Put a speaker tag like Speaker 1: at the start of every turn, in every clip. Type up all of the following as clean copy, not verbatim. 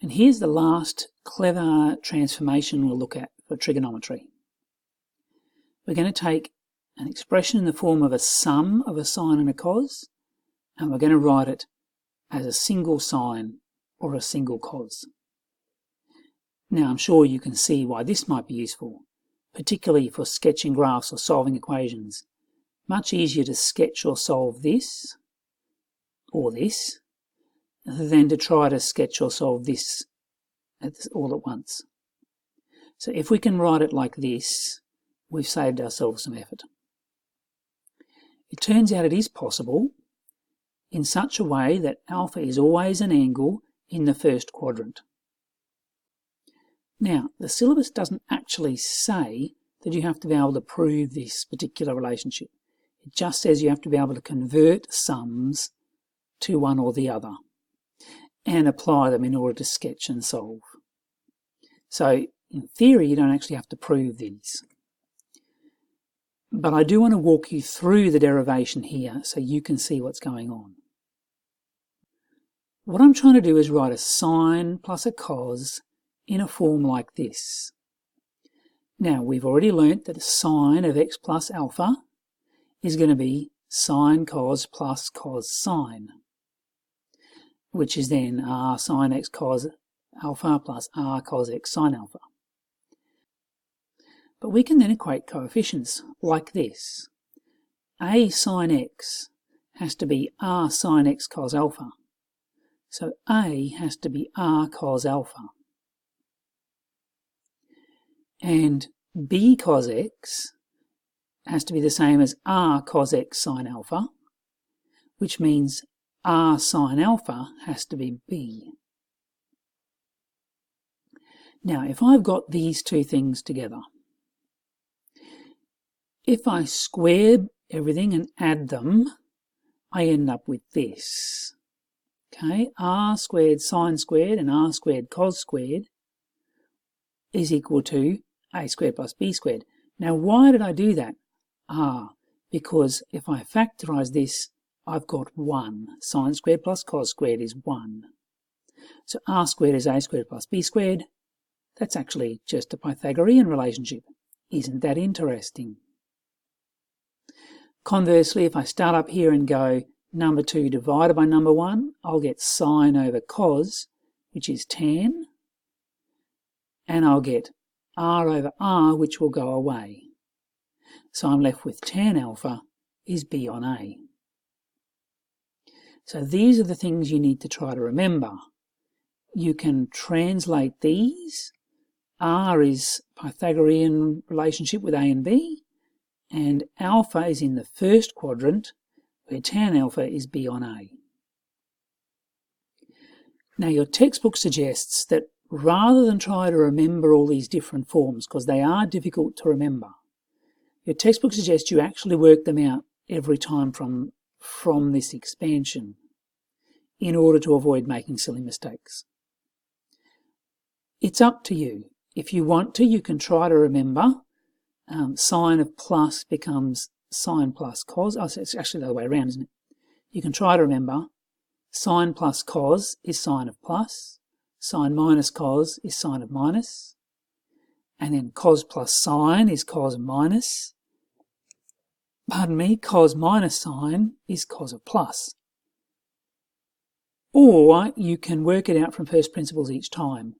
Speaker 1: And here's the last clever transformation we'll look at for trigonometry. We're going to take an expression in the form of a sum of a sine and a cos, and we're going to write it as a single sine or a single cos. Now I'm sure you can see why this might be useful, particularly for sketching graphs or solving equations. Much easier to sketch or solve this or this than to try to sketch or solve this all at once. So if we can write it like this, we've saved ourselves some effort. It turns out it is possible in such a way that alpha is always an angle in the first quadrant. Now, the syllabus doesn't actually say that you have to be able to prove this particular relationship. It just says you have to be able to convert sums to one or the other and apply them in order to sketch and solve. So, in theory, you don't actually have to prove these. But I do want to walk you through the derivation here so you can see what's going on. What I'm trying to do is write a sine plus a cos in a form like this. Now, we've already learnt that a sine of x plus alpha is going to be sine cos plus cos sine, which is then r sine x cos alpha plus r cos x sine alpha. But we can then equate coefficients like this. A sine x has to be r sine x cos alpha. So A has to be r cos alpha. And B cos x has to be the same as r cos x sine alpha, which means r sine alpha has to be B. Now, if I've got these two things together, if I square everything and add them, I end up with this. Okay, r squared sine squared and r squared cos squared is equal to a squared plus b squared. Now, why did I do that? Because if I factorise this, I've got 1. Sine squared plus cos squared is 1. So r squared is a squared plus b squared. That's actually just a Pythagorean relationship. Isn't that interesting? Conversely, if I start up here and go number 2 divided by number 1, I'll get sine over cos, which is tan, and I'll get r over r, which will go away. So I'm left with tan alpha is B on A. So these are the things you need to try to remember. You can translate these. R is Pythagorean relationship with A and B, and alpha is in the first quadrant, where tan alpha is B on A. Now, your textbook suggests that rather than try to remember all these different forms, because they are difficult to remember, your textbook suggests you actually work them out every time from this expansion in order to avoid making silly mistakes. It's up to you. If you want to, you can try to remember sine of plus becomes sine plus cos. Oh, it's actually the other way around, isn't it? You can try to remember sine plus cos is sine of plus, sine minus cos is sine of minus, and then cos plus sine is cos of minus. Pardon me, cos minus sine is cos of plus. Or you can work it out from first principles each time.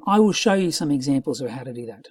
Speaker 1: I will show you some examples of how to do that.